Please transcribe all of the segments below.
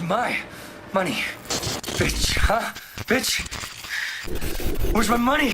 my money? Bitch, huh? Bitch? Where's my money?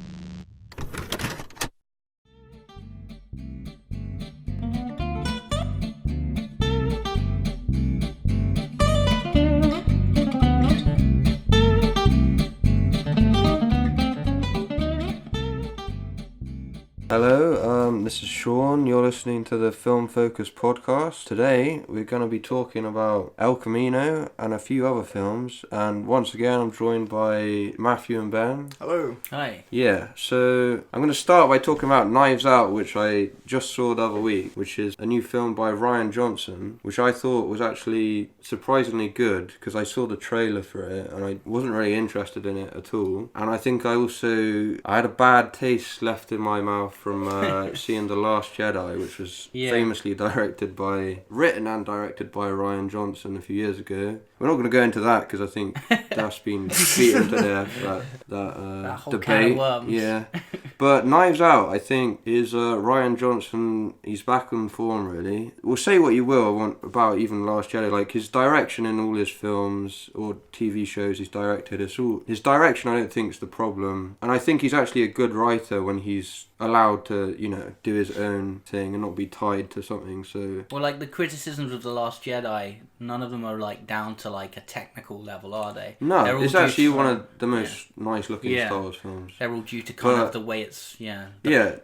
Hello, this is Sean. You're listening to the Film Focus podcast. Today, we're going to be talking about El Camino and a few other films. And once again, I'm joined by Matthew and Ben. Hello. Hi. Yeah, so I'm going to start by talking about Knives Out, which I just saw the other week, which is a new film by Rian Johnson, which I thought was actually surprisingly good because I saw the trailer for it and I wasn't really interested in it at all. And I think I had a bad taste left in my mouth from seeing The Last Jedi, which was famously written and directed by Rian Johnson a few years ago. We're not going to go into that because I think that's been beaten to death, that whole debate. can of worms. Yeah. But Knives Out, I think, is Rian Johnson. He's back on form, really. We'll say what you will about even Last Jedi. Like, his direction in all his films or TV shows he's directed, his direction I don't think is the problem. And I think he's actually a good writer when he's allowed to, do his own thing and not be tied to something. So, well, like the criticisms of The Last Jedi, none of them are like down to like a technical level, are they? No, it's actually one of the most nice looking Star Wars films. They're all due to kind of the way it's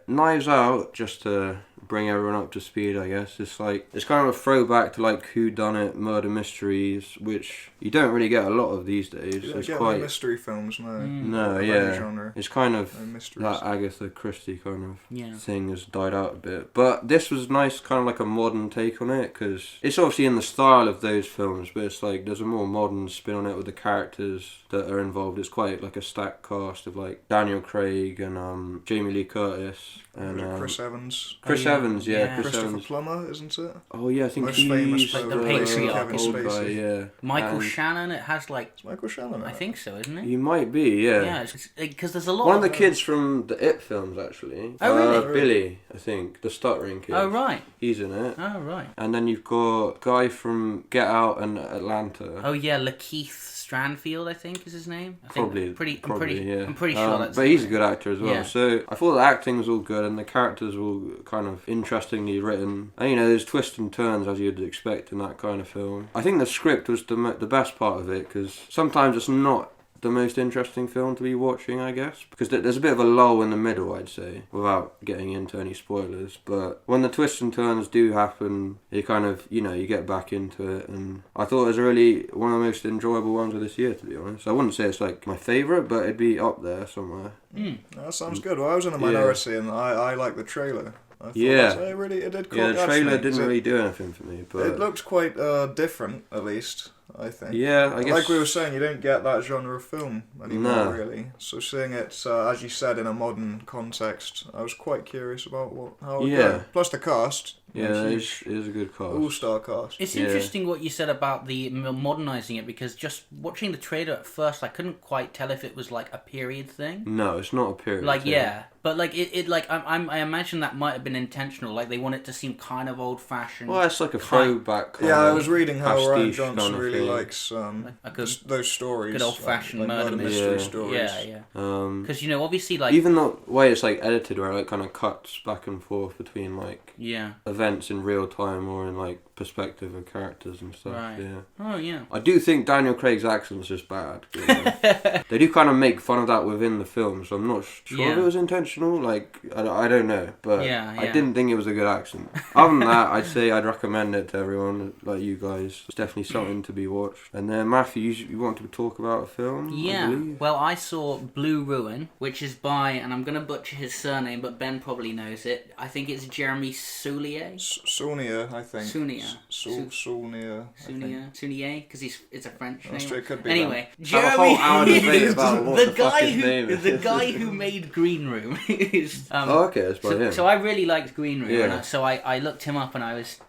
Knives Out, just to bring everyone up to speed, I guess. It's kind of a throwback to like whodunit murder mysteries, which you don't really get a lot of these days. You don't get many mystery films, no. No, yeah. Genre. It's kind of that Agatha Christie kind of thing has died out a bit. But this was nice, kind of like a modern take on it, because it's obviously in the style of those films, but it's like there's a more modern spin on it with the characters that are involved. It's quite like a stacked cast of like Daniel Craig and Jamie Lee Curtis and Chris Evans. Chris Evans. Christopher Plummer, isn't it? Oh yeah, I think most he's famous for the Patriot. Kevin old Spacey. guy, yeah. Michael Shannon. It has like It's Michael Shannon. I think so, isn't it? He might be, yeah. Yeah, because there's a lot. One of the kids from the It films, actually. Oh really? Billy, I think, the stuttering kid. Oh right. He's in it. Oh right. And then you've got a guy from Get Out and Atlanta. Oh yeah, Lakeith Stanfield, I think is his name. Probably, I'm pretty yeah. sure that's. But he's a good actor as well. Yeah. So I thought the acting was all good and the characters were all kind of interestingly written. And there's twists and turns as you'd expect in that kind of film. I think the script was the best part of it because sometimes it's not the most interesting film to be watching, I guess, because there's a bit of a lull in the middle, I'd say, without getting into any spoilers. But when the twists and turns do happen, you kind of, you get back into it, and I thought it was really one of the most enjoyable ones of this year, to be honest. I wouldn't say it's like my favourite, but it'd be up there somewhere. That sounds good. Well, I was in a minority and I liked the trailer. I thought it did quite. Yeah, the trailer didn't really do anything for me, but it looked quite different, at least, I think. Yeah, I guess. Like we were saying, you don't get that genre of film anymore, really. So seeing it, as you said, in a modern context, I was quite curious about how it would go. Plus the cast. Yeah, it is a good cast. All-star cast. It's interesting what you said about the modernising it, because just watching the trailer at first, I couldn't quite tell if it was like a period thing. No, it's not a period thing. But like it like I imagine that might have been intentional. Like they want it to seem kind of old-fashioned. Well, it's like a throwback. I was reading how Rian Johnson kind of really thing. likes those stories. Good old-fashioned like murder mystery stories. Yeah. Because obviously like even the way it's like edited, where it kind of cuts back and forth between like events in real time or in like perspective of characters and stuff. Right. Yeah. Oh yeah. I do think Daniel Craig's accent's just bad. They do kind of make fun of that within the film, so I'm not sure if it was intentional. Like I don't know, but I didn't think it was a good accent. Other than that, I'd say I'd recommend it to everyone, like you guys. It's definitely something to be watched. And then Matthew, you want to talk about a film? Yeah. I believe? Well, I saw Blue Ruin, which is by, and I'm gonna butcher his surname, but Ben probably knows it. I think it's Jeremy Soulier. Saunier, I think. Saunier. Saunier, because it's a French name. It could be anyway, that. Jeremy, the guy who made Green Room is. Okay, that's by him. So I really liked Green Room, Yeah. and so I looked him up, and I was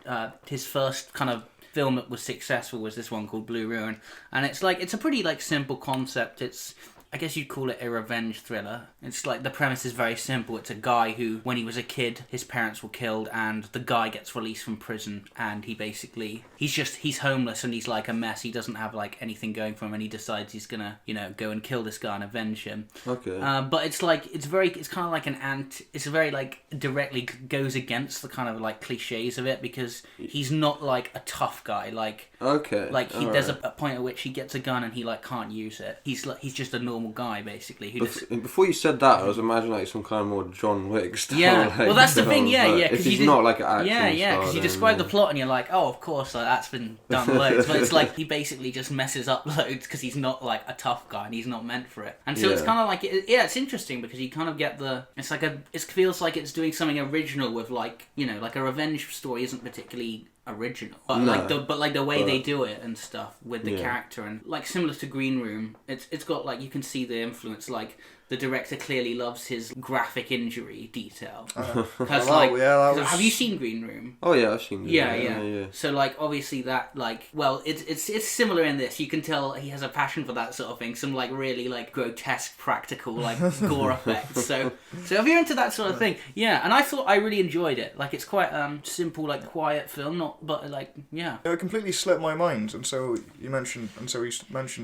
his first kind of film that was successful was this one called Blue Ruin, and it's a pretty like simple concept. It's I guess you'd call it a revenge thriller. It's like the premise is very simple. It's a guy who, when he was a kid, his parents were killed, and the guy gets released from prison, and he's homeless, and he's like a mess. He doesn't have like anything going for him, and he decides he's gonna, go and kill this guy and avenge him. Okay. But it's kind of like it's very like directly goes against the kind of like cliches of it, because he's not like a tough guy. There's a point at which he gets a gun and he like can't use it. He's just a normal guy basically. Before you said that, I was imagining like some kind of more John Wick style. Yeah, like, well that's the thing. Yeah, because he's not like an action. Yeah, because you describe the plot and you're like, oh, of course, like, that's been done loads. But it's like he basically just messes up loads because he's not like a tough guy and he's not meant for it. And so it's kind of like it's interesting because you kind of get it feels like it's doing something original with like like a revenge story isn't particularly original, but like the way they do it and stuff with the character, and like similar to Green Room, it's got like you can see the influence. Like the director clearly loves his graphic injury detail. Have you seen Green Room? Oh yeah, I've seen Green Room. Yeah. So like obviously that it's similar in this. You can tell he has a passion for that sort of thing. Some like really like grotesque practical like gore effects. So if you're into that sort of thing, and I thought I really enjoyed it. Like it's quite simple, like quiet film, It completely slipped my mind, and so you mentioned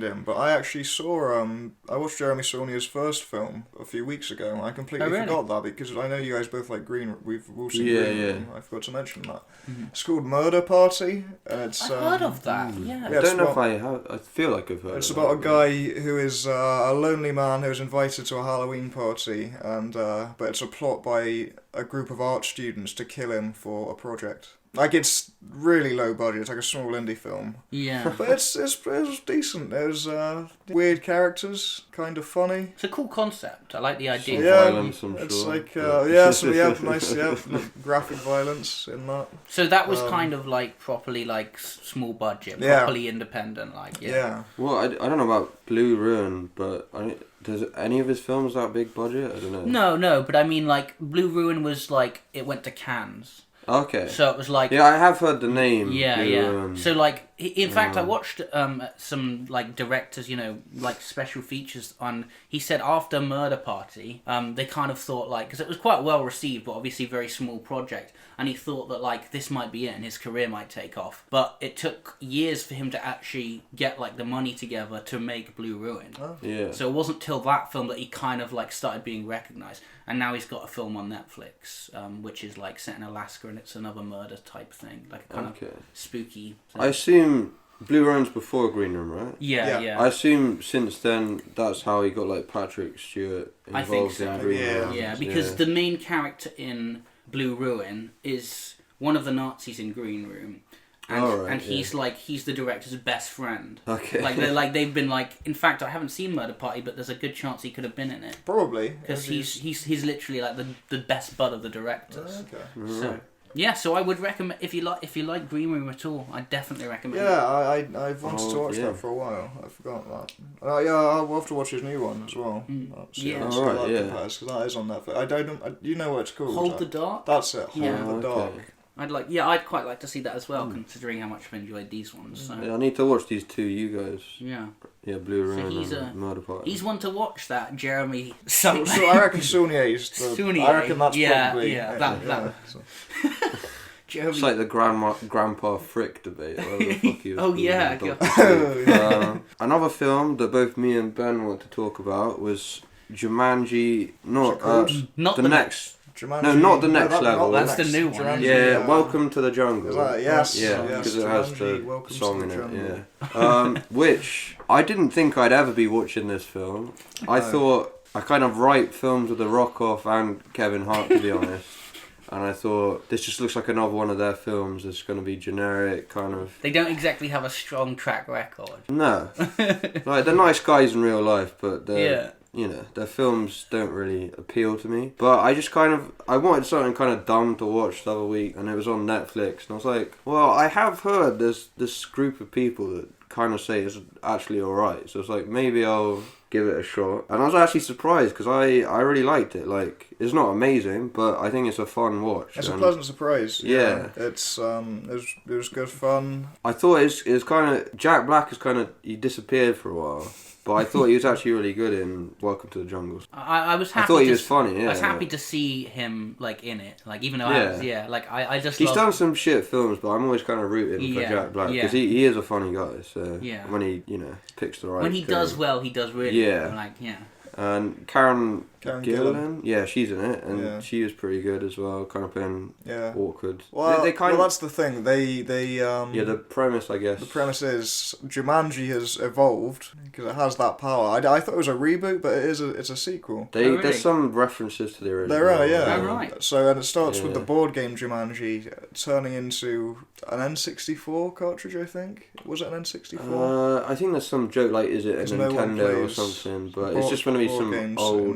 him, but I actually saw I watched Jeremy Saulnier's first film a few weeks ago, and I completely forgot that because I know you guys both like Green. We've all seen Green Room. I forgot to mention that. Mm-hmm. It's called Murder Party, and it's I've heard of that. Yeah, I don't know if I have. I feel like I've heard. It's about a guy who is a lonely man who is invited to a Halloween party, and but it's a plot by a group of art students to kill him for a project. Like, it's really low budget. It's like a small indie film. Yeah. But it was decent. There's weird characters, kind of funny. It's a cool concept. I like the idea. Violence, I'm it's sure. Like, nice, graphic violence in that. So that was kind of like properly like small budget, properly independent, like Well, I don't know about Blue Ruin, but does any of his films that big budget? I don't know. No, but I mean like Blue Ruin was like it went to Cannes. Okay. So it was like... Yeah, I have heard the name. Yeah. So, like, in fact, I watched some, like, directors, like, special features on... He said after Murder Party, they kind of thought, like... Because it was quite well received, but obviously very small project. And he thought that, like, this might be it and his career might take off. But it took years for him to actually get, like, the money together to make Blue Ruin. Oh. Yeah. So it wasn't till that film that he kind of, like, started being recognised. And now he's got a film on Netflix, which is, like, set in Alaska, and it's another murder type thing. Like, a kind of spooky thing. I assume Blue Ruin's before Green Room, right? Yeah. I assume since then, that's how he got, like, Patrick Stewart involved in Green Room. Yeah, because the main character in Blue Ruin is one of the Nazis in Green Room. And he's the director's best friend. Okay. They've been like. In fact, I haven't seen Murder Party, but there's a good chance he could have been in it. Probably because he's literally like the best bud of the directors. Okay. So so I would recommend if you like Green Room at all, I definitely recommend. Yeah, I've wanted to watch that for a while. I forgot that. I'll have to watch his new one as well. Because that is on Netflix. You know what it's called? Hold the Dark. That's it. Hold the Dark. I'd quite like to see that as well, considering how much I've enjoyed these ones. So. Yeah, I need to watch these two, you guys. Yeah. Yeah, Blue Ruin and Murder Party. He's one to watch that, Jeremy. So I reckon Saulnier's I reckon that's probably... That. It's like the Grandpa Frick debate. Another film that both me and Ben want to talk about was Jumanji. Not the next... Jumanji. No, not the next level. That's the new one. Yeah, Welcome to the Jungle. Yes. Yeah, because it has the song in it. Yeah. Which I didn't think I'd ever be watching this film. I thought I kind of write films with The Rock off and Kevin Hart, to be honest. And I thought, this just looks like another one of their films. It's going to be generic, kind of... They don't exactly have a strong track record. No. Like, they're nice guys in real life, but they're... their films don't really appeal to me. But I wanted something kind of dumb to watch the other week, and it was on Netflix. And I was like, well, I have heard there's this group of people that kind of say it's actually alright. So it's like, maybe I'll give it a shot. And I was actually surprised because I really liked it. Like, it's not amazing, but I think it's a fun watch. It's a pleasant surprise. Yeah. It's it was good fun. I thought it's kind of, Jack Black is kind of, he disappeared for a while. But I thought he was actually really good in Welcome to the Jungle. I was happy. I thought he was funny. Yeah, I was happy to see him like in it. Like even though I just he's done some shit films, but I'm always kind of rooting for Jack Black because he is a funny guy. So when he picks the right. When he does well, he does really. And Karen Gillan, yeah, she's in it, and she was pretty good as well, kind of playing awkward. Well, that's the thing. They the premise, I guess. The premise is Jumanji has evolved because it has that power. I thought it was a reboot, but it's a sequel. Really? There's some references to the original. There are, yeah. Oh, right. So and it starts with the board game Jumanji turning into an N64 cartridge. I think was it an N64? I think there's some joke like, is it a Nintendo or something? But it's just going to be some old. In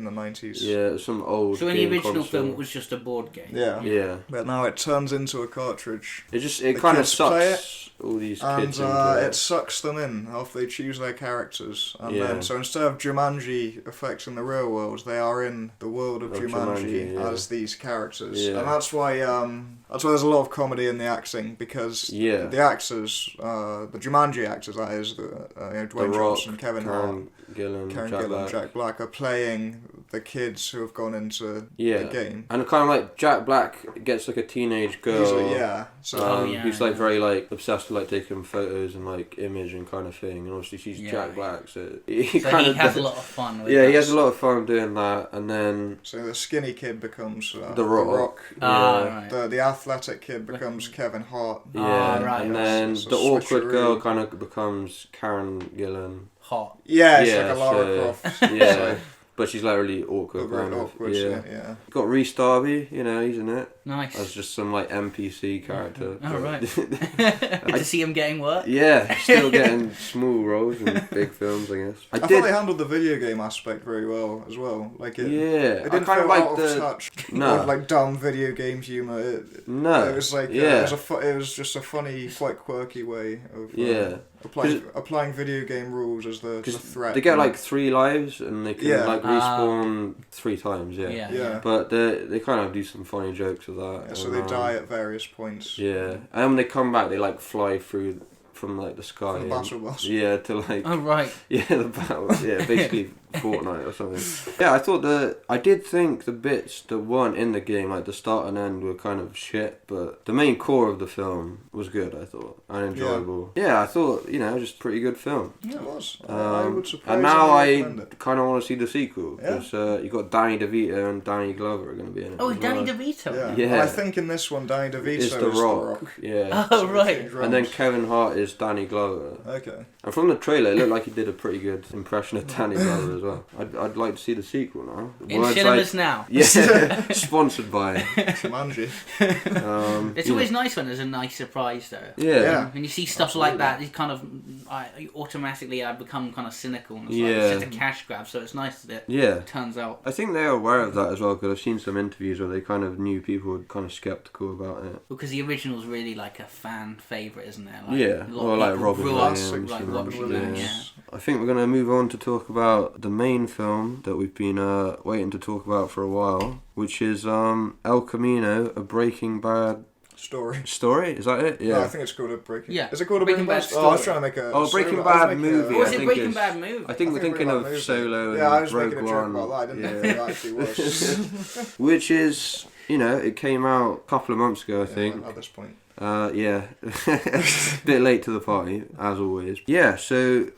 the 90s. Yeah, some old. So in the original film, it was just a board game. Yeah. But now it turns into a cartridge. It kind of sucks all these kids into it sucks them in after they choose their characters. And then, so instead of Jumanji affecting the real world, they are in the world of Jumanji as these characters. Yeah. And that's why there's a lot of comedy in the acting, because the actors, the Jumanji actors, that is, Dwayne Johnson, Kevin Hart, Karen Gillan, Jack Black are playing the kids who have gone into the game. And kind of like Jack Black gets like a teenage girl. Who's like very like obsessed with like taking photos and like imaging kind of thing. And obviously she's Jack Black, so he has a lot of fun with he has a lot of fun doing that. And then so the skinny kid becomes The Rock. Right. The athletic kid becomes Kevin Hart. And then the awkward girl kind of becomes Karen Gillan. Hot. Yeah, it's like a Lara Croft. Yeah. But she's like really awkward. Yeah. Got Rhys Darby, he's in it. Nice. As just some like NPC character. Oh, right. Good to see him getting work. Yeah, still getting small roles in big films, I guess. I thought they handled the video game aspect very well as well. Like it didn't feel out of touch. No. With like dumb video game humor. It was like it was just a funny, quite quirky way of applying video game rules as the threat. They get like 3 lives and they can like respawn 3 times. Yeah. But they kind of do some funny jokes with that. Yeah, so they die at various points. Yeah, and when they come back, they like fly through from like the sky. From the battle bus. Yeah, to like. Oh right. Yeah, the battle. Yeah, basically Fortnite or something. Yeah, I did think the bits that weren't in the game, like the start and end, were kind of shit, but the main core of the film was good. I thought, and enjoyable. Yeah, I thought just pretty good film. Yeah, it was. I would surprise. And now I kind of want to see the sequel because you got Danny DeVito and Danny Glover are going to be in it. Oh, Danny DeVito. Yeah. Well, I think in this one, Danny DeVito is the Rock. Yeah. Oh right. And then Kevin Hart is Danny Glover. Okay. And from the trailer, it looked like he did a pretty good impression of Danny Glover as well. I'd like to see the sequel now. In cinemas now. Yeah, sponsored by Jumanji. It's always nice when there's a nice surprise though. Yeah. When you see stuff like that, you kind of automatically I become kind of cynical. And it's just a cash grab, so it's nice that it turns out. I think they're aware of that as well, because I've seen some interviews where they kind of knew people were kind of sceptical about it. Because the original's really like a fan favourite, isn't there? Like Robin Williams. I think we're going to move on to talk about the main film that we've been waiting to talk about for a while, which is El Camino, a Breaking Bad story. Is that it? Yeah. No, I think it's called a Breaking. Yeah. Is it called a Breaking Bad? Story? I was trying to make a. Oh, Breaking Bad movie. Was it Breaking Bad movie? I think we're thinking of Solo and I was Rogue making a joke One. about that. I didn't know if it actually was. Which is, it came out a couple of months ago, I think. At this point. Bit late to the party, as always. Yeah, so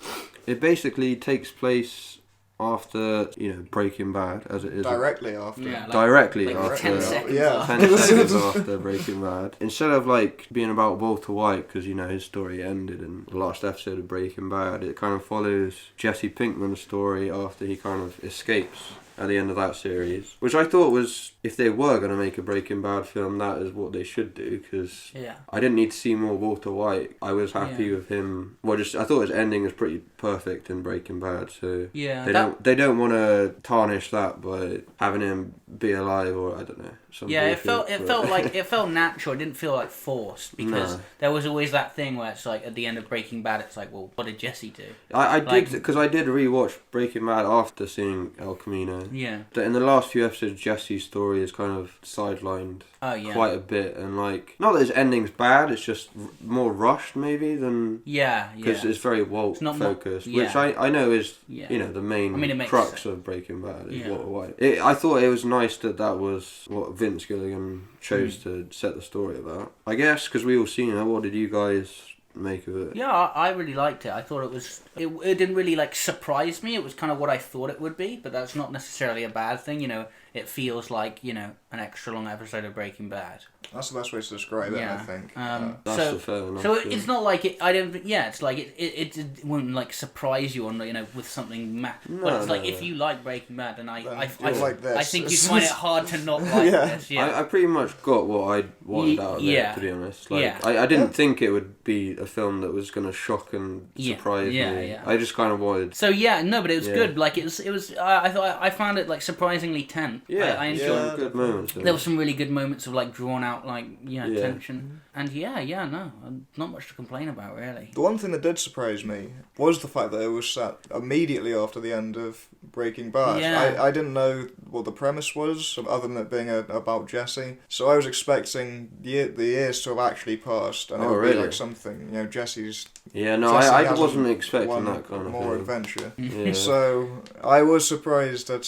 it basically takes place after, Breaking Bad, as it is. Directly after. Yeah, directly like after. 10 seconds. Yeah. 10 seconds after Breaking Bad. Instead of being about Walter White, because his story ended in the last episode of Breaking Bad, it kind of follows Jesse Pinkman's story after he kind of escapes at the end of that series, which I thought was, if they were going to make a Breaking Bad film, that is what they should do, because I didn't need to see more Walter White. I was happy with him. Well, I thought his ending was pretty perfect in Breaking Bad, so they don't want to tarnish that by having him be alive, or I don't know. It felt natural. It didn't feel like forced, because there was always that thing where it's like at the end of Breaking Bad, it's like, well, what did Jesse do? I did, because I did rewatch Breaking Bad after seeing El Camino. Yeah. In the last few episodes, Jesse's story is kind of sidelined quite a bit, and like, not that his ending's bad, it's just more rushed maybe than because it's very Walt focused, which I know is the main crux of Breaking Bad is Walter White. I thought it was nice that was what Vince Gilligan chose to set the story about. I guess because we all seen it. What did you guys make of it? Yeah, I really liked it. I thought it didn't really like surprise me. It was kind of what I thought it would be, but that's not necessarily a bad thing. It feels like an extra long episode of Breaking Bad. That's the best way to describe it, I think. That's fair enough. So it's not like it. I don't. Yeah, it's like it won't like surprise you on with something. But it's like if you like Breaking Bad, then I like this. I think you find it hard to not like this. Yeah. I pretty much got what I wanted out of it, to be honest. I didn't think it would be a film that was going to shock and surprise me. Yeah. I just kind of wanted. So but it was good. Like it was. I found it like surprisingly tense. Yeah, I enjoyed good moments. There were some really good moments of like drawn out tension, and not much to complain about really. The one thing that did surprise me was the fact that it was set immediately after the end of Breaking Bad. Yeah. I didn't know what the premise was, other than it being about Jesse. So I was expecting the years to have actually passed, and it would be like something, Jesse's. Yeah, no, I wasn't expecting that kind of more thing. adventure. Yeah. So I was surprised that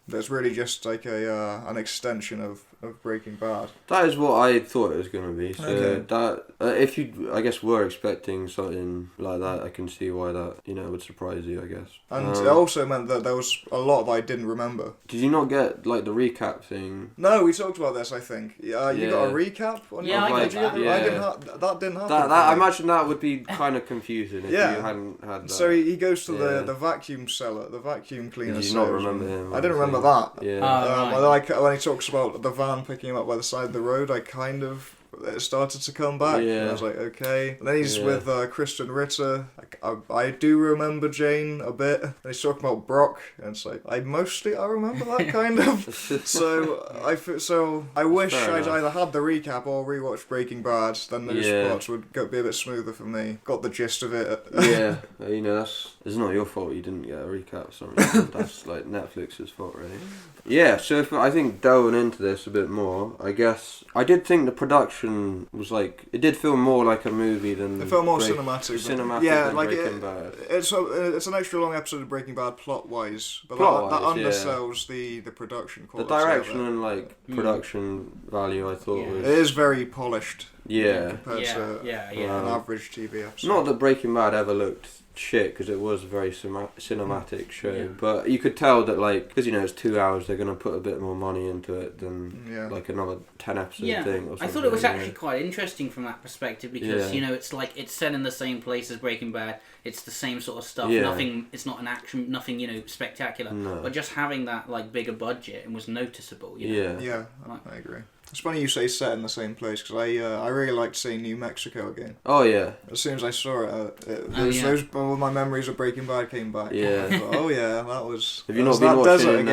that's really just like an extension of Breaking Bad. That is what I thought it was going to be. So that if you, I guess, were expecting something like that, I can see why that would surprise you, I guess. And it also meant that there was a lot that I didn't remember. Did you not get like the recap thing? No, we talked about this. I think. You got a recap on your. I got that. That didn't happen. I imagine that would be kind of confusing if you hadn't had that. So he goes to the vacuum cellar, the vacuum cleaner. Did you not remember him? I didn't remember that. Yeah. When he talks about the van picking him up by the side of the road, it started to come back. Yeah. And I was like, okay. And then he's with Kristen Ritter. I do remember Jane a bit. And he's talking about Brock, and it's like I remember that kind of. So I wish I'd either had the recap or rewatched Breaking Bad. Then those parts would be a bit smoother for me. Got the gist of it. Yeah, it's not your fault you didn't get a recap. Sorry, that's like Netflix's fault, really. Yeah, so if I think delving into this a bit more, I guess I did think the production was like, it did feel more like a movie than. It felt more cinematic. Than Breaking Bad. It's an extra long episode of Breaking Bad plot wise, but that undersells the production quality. The direction and production value, I thought was. It is very polished. Yeah. Compared to an average TV episode. Not that Breaking Bad ever looked shit, because it was a very cinematic show, but you could tell that, like, because it's 2 hours, they're going to put a bit more money into it than like another 10 episode thing or something. I thought it was actually quite interesting from that perspective, because it's like it's set in the same place as Breaking Bad, it's the same sort of stuff, it's not an action, nothing spectacular, but just having that like bigger budget and was noticeable. I agree. It's funny you say set in the same place, because I really liked seeing New Mexico again. Oh yeah. As soon as I saw it, all my memories of Breaking Bad came back. Yeah. I thought, that was. Have you not been watching?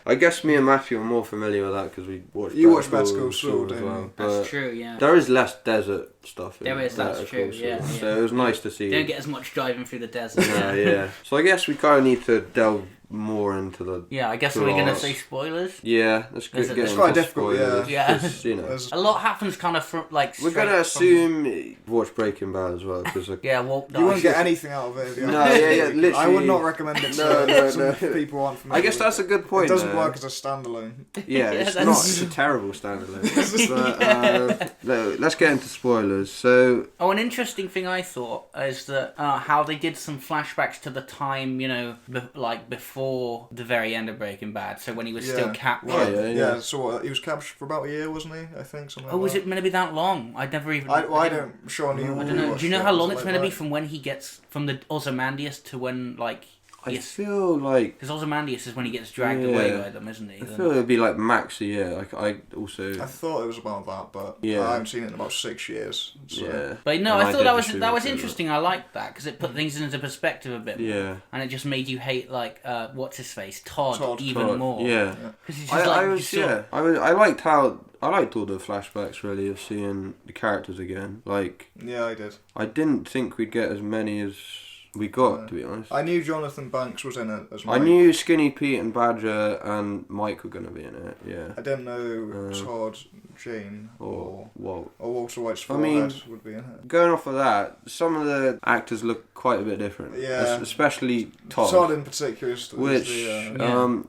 I guess me and Matthew are more familiar with that because we watched. You watched Bad School Saul, as well. That's true. Yeah. There is less desert stuff. That's true. Yeah. So it was nice to see. Don't get as much driving through the desert. Yeah. So I guess we kind of need to delve more into the. Yeah, I guess we're gonna say spoilers. Yeah, let's get into it's quite difficult. Spoilers, yeah. A lot happens kind of from like. We're gonna assume watch Breaking Bad as well, because you won't get anything out of it. Literally. I would not recommend it. No. People aren't familiar. I guess that's a good point. It doesn't work as a standalone. Yeah, it's not. It's a terrible standalone. But let's get into spoilers. So. Oh, an interesting thing I thought is that how they did some flashbacks to the time, like before the very end of Breaking Bad. So when he was still captured. Yeah. So he was captured for about a year, wasn't he? I think something. Oh, was it meant to be that long? I never even. I don't. Sean, I don't know. Do you know how long it's meant to be from when he gets from the Ozymandias to when like I feel like... Because Ozymandias is when he gets dragged away by them, isn't he? I feel it would be like max a year. Like, I thought it was about that, but yeah. I haven't seen it in about 6 years. So. Yeah. But no, I thought that was interesting. I liked that because it put things into perspective a bit more. Yeah. And it just made you hate, like, what's his face? Todd even more. Yeah. Because he's just I liked all the flashbacks, really, of seeing the characters again. Like... Yeah, I did. I didn't think we'd get as many as... we got, to be honest. I knew Jonathan Banks was in it as Mike. I knew Skinny Pete and Badger and Mike were going to be in it, yeah. I didn't know Todd, Jane, or Walt. Or Walter White's forehead would be in it. Going off of that, some of the actors look quite a bit different. Yeah. Especially Todd. Todd in particular is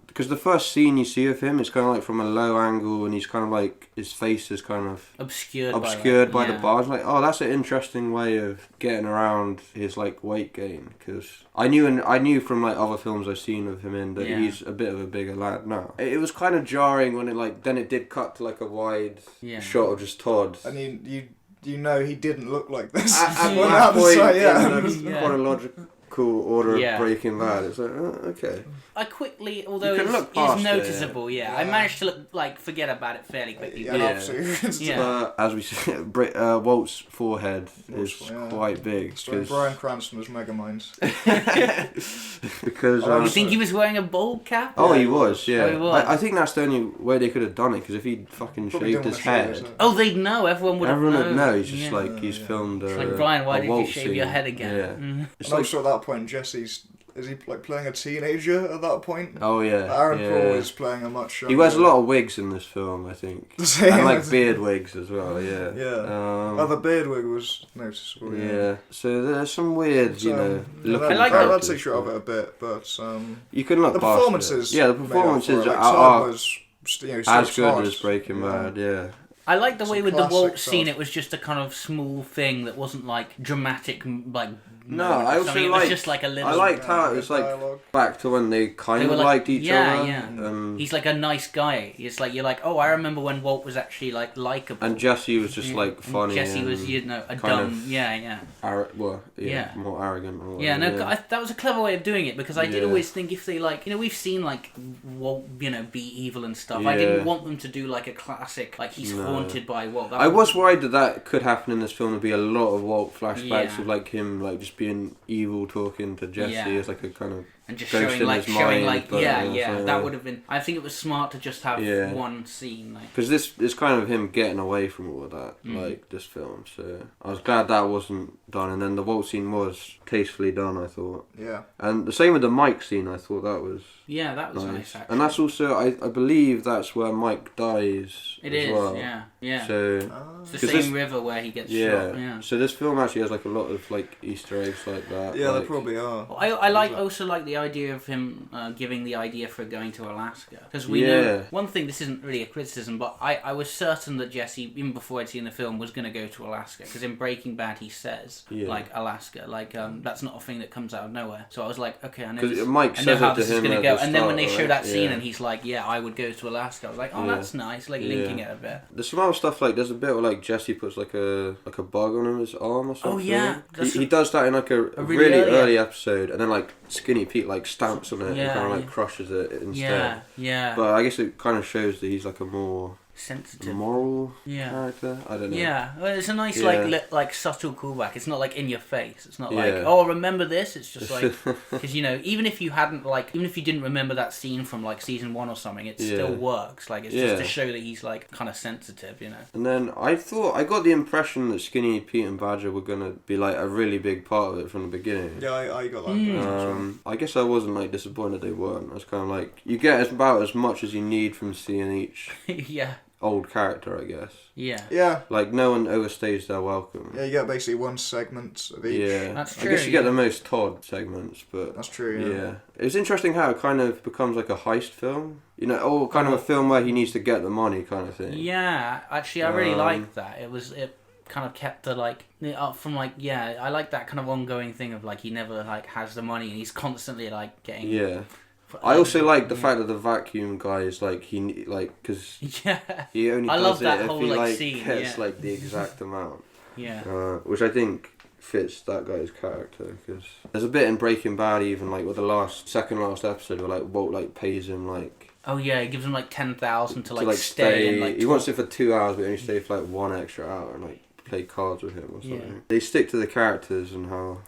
because the first scene you see of him is kind of like from a low angle and he's kind of like, his face is kind of obscured by the bars. Like, oh, that's an interesting way of getting around his like weight gain, because I knew from like other films I've seen of him in that he's a bit of a bigger lad now. It was kind of jarring when it did cut to like a wide shot of just Todd. I mean, you know he didn't look like this. At that point in the chronological order of Breaking Bad, it's like, oh, okay. I quickly, although it's noticeable, I managed to forget about it fairly quickly. As we said, Walt's forehead is quite big. Bryan Cranston was Megamind. Because you think he was wearing a bald cap? Oh, he was. Yeah, oh, he was. I think that's the only way they could have done it, because if he'd fucking shaved his head, they'd know. Everyone would know. He's just he's filmed. It's like, Brian, why did you shave scene. your head again? Yeah. And also at that point, is he like playing a teenager at that point? Oh yeah. Aaron Paul is playing a much younger... He wears a lot of wigs in this film, I think. And like beard wigs as well, yeah. Yeah. The beard wig was noticeable, yeah. So there's some weird, looking I'd take shot of it a bit, but you can look the past performances. It. Yeah, the performances are as good as Breaking Bad, yeah. I like the way with the Walt scene, it was just a kind of small thing that wasn't like dramatic, like... No, I also it was just like a little... I liked how it was like back to when they kind of liked each other. Yeah. He's like a nice guy. It's like, you're like, oh, I remember when Walt was actually like likable. And Jesse was just like funny. Jesse was, a dumb, more arrogant. Or that was a clever way of doing it, because I did always think if they we've seen like Walt, be evil and stuff. I didn't want them to do like a classic, like he's haunted by Walt. I was worried that could happen in this film. There'd be a lot of Walt flashbacks of like him like just being evil, talking to Jesse as like a kind of and just ghost showing in his mind, that would have been. I think it was smart to just have one scene, because this is kind of him getting away from all of that, like this film. So I was glad that wasn't done, and then the Walt scene was tastefully done, I thought. Yeah. And the same with the Mike scene. I thought that was that was nice actually. And that's also I believe that's where Mike dies. It as is, well. yeah. So it's the same river where he gets shot. Yeah. So this film actually has like a lot of like Easter eggs like that. Yeah, like, there probably are. I also like the idea of him giving the idea for going to Alaska, because we know one thing. This isn't really a criticism, but I was certain that Jesse, even before I'd seen the film, was going to go to Alaska, because in Breaking Bad he says like Alaska, like that's not a thing that comes out of nowhere. So I was like, okay, I know. Because Mike says how it to this is him going to go. And then when they show that scene yeah. and he's like, yeah, I would go to Alaska, I was like, oh, that's nice, like linking it a bit. There's some other stuff, like there's a bit where like Jesse puts like a bug on his arm or something. Oh yeah, he does that in like a really early episode, and then like Skinny Pete like stamps on it and kind of like crushes it instead. Yeah. But I guess it kind of shows that he's like a more sensitive, moral character. I don't know. Yeah, well, it's a nice like subtle callback. It's not like in your face. It's not like, oh, remember this. It's just like, because even if you didn't remember that scene from like season 1 or something, it still works. Like it's just to show that he's like kind of sensitive, And then I got the impression that Skinny Pete and Badger were gonna be like a really big part of it from the beginning. Yeah, I got that impression. I guess I wasn't like disappointed they weren't. I was kind of like, you get about as much as you need from seeing each. Old character, I guess. Yeah. Like, no one overstays their welcome. Yeah, you get basically one segment of each. Yeah. That's true. I guess you get the most Todd segments, but... That's true, yeah. It was interesting how it kind of becomes like a heist film. Or kind of a film where he needs to get the money kind of thing. Yeah, actually, I really liked that. It kind of kept the from I like that kind of ongoing thing of like he never like has the money and he's constantly like getting... Yeah. I also like the fact that the vacuum guy is like he because he only does it if he like scene, gets like the exact amount. Yeah. Which I think fits that guy's character, because there's a bit in Breaking Bad even like with the second last episode where like Walt like pays him like. Oh yeah, he gives him like 10,000 to like stay and like. He wants it for 2 hours, but only stay for like 1 extra hour and like play cards with him or something. Yeah. They stick to the characters and how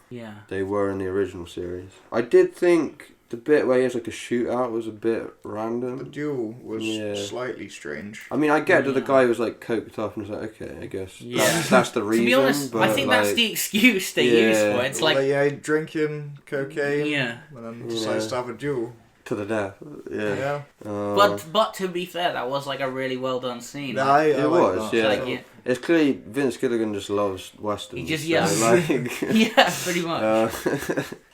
they were in the original series. I did think the bit where he has like a shootout was a bit random. The duel was slightly strange. I mean, I get that the guy was like coked up and was like, okay, I guess that's the reason. To be honest, but, I think that's the excuse they use for it. It's well, like drinking cocaine, and then decides to have a duel. To the death, yeah. But to be fair, that was like a really well done scene. Yeah, it like was, that. yeah. It's clearly Vince Gilligan just loves westerns. He just so, pretty much.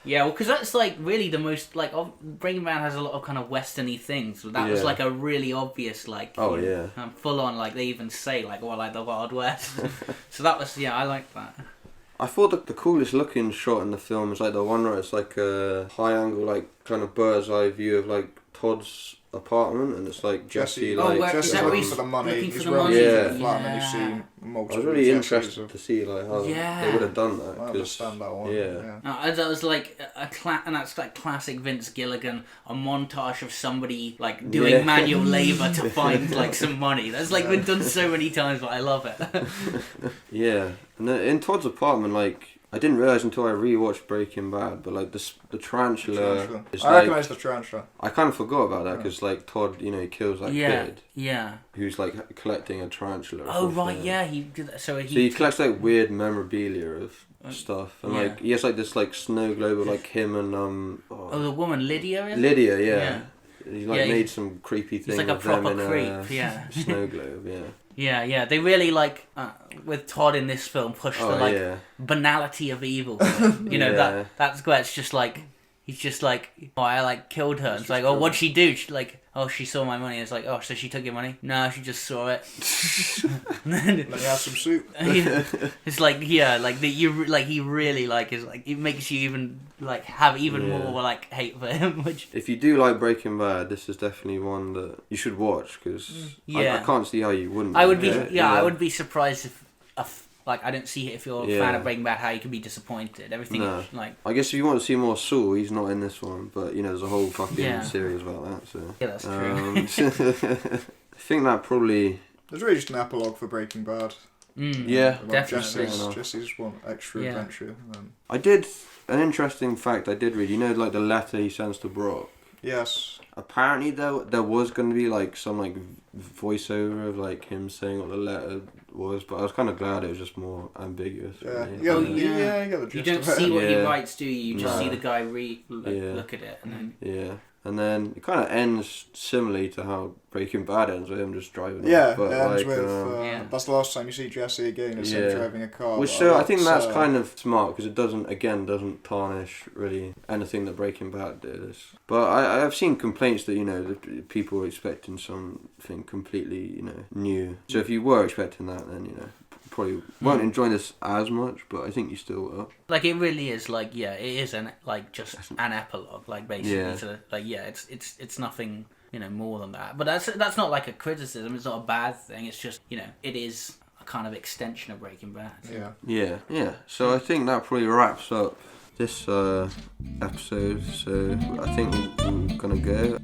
Yeah, well, because that's like really the most like Breaking Bad has a lot of kind of westerny things. But that was like a really obvious like. Full on like they even say like like the Wild West. So that was I like that. I thought that the coolest looking shot in the film is like the one where it's like a high angle, like kind of bird's eye view of like Todd's apartment, and it's like Jesse like Jesse's looking for the money. He's running to the flat, and then you see multiple. I was really interested to see like how they would have done that. I understand that one. Yeah. That was like and that's like classic Vince Gilligan, a montage of somebody like doing manual labour to find like some money. That's like been done so many times, but I love it. Yeah, and in Todd's apartment, like. I didn't realise until I rewatched Breaking Bad, but like the tarantula. I recognise the tarantula. I kind of forgot about that because like Todd, he kills that kid. Yeah. Who's like collecting a tarantula. Oh right, yeah, he did that. So he collects like weird memorabilia of stuff, and like he has like this like snow globe of like him and the woman Lydia. Lydia, yeah. He like made some creepy thing. He's like a with proper them in creep. Snow globe, yeah. Yeah. They really like with Todd in this film push the banality of evil. That's where it's just like he's just like, I like killed her. It's like, what'd she do? She like, she saw my money. It's like, so she took your money? No, she just saw it. Let me have some soup. It's like he really like is like it makes you even like have even more like hate for him. Which if you do like Breaking Bad, this is definitely one that you should watch because I can't see how you wouldn't. I would be I would be surprised if like I don't see if you're a fan of Breaking Bad how you could be disappointed. Everything like I guess if you want to see more Saul, he's not in this one, but there's a whole fucking series about that. So that's true. I think that probably there's really just an epilogue for Breaking Bad. Definitely. Jesse's one extra adventure. I did an interesting fact. I did read. Like the letter he sends to Brock. Yes. Apparently there was going to be like some like voiceover of like him saying what the letter was, but I was kind of glad it was just more ambiguous. You get the gist. You don't see what he writes, do you? You just see the guy look at it, and then and then it kind of ends similarly to how Breaking Bad ends with him just driving. Yeah, but it ends with that's the last time you see Jesse again. Is him driving a car. Which I think that's kind of smart because it doesn't tarnish really anything that Breaking Bad did. But I've seen complaints that the people were expecting something completely new. So if you were expecting that, then probably won't enjoy this as much, but I think you still will. Like it really is like it is just an epilogue, like basically to like it's nothing more than that. But that's not like a criticism. It's not a bad thing. It's just it is a kind of extension of Breaking Bad. Yeah. So I think that probably wraps up this episode. So I think we're gonna go.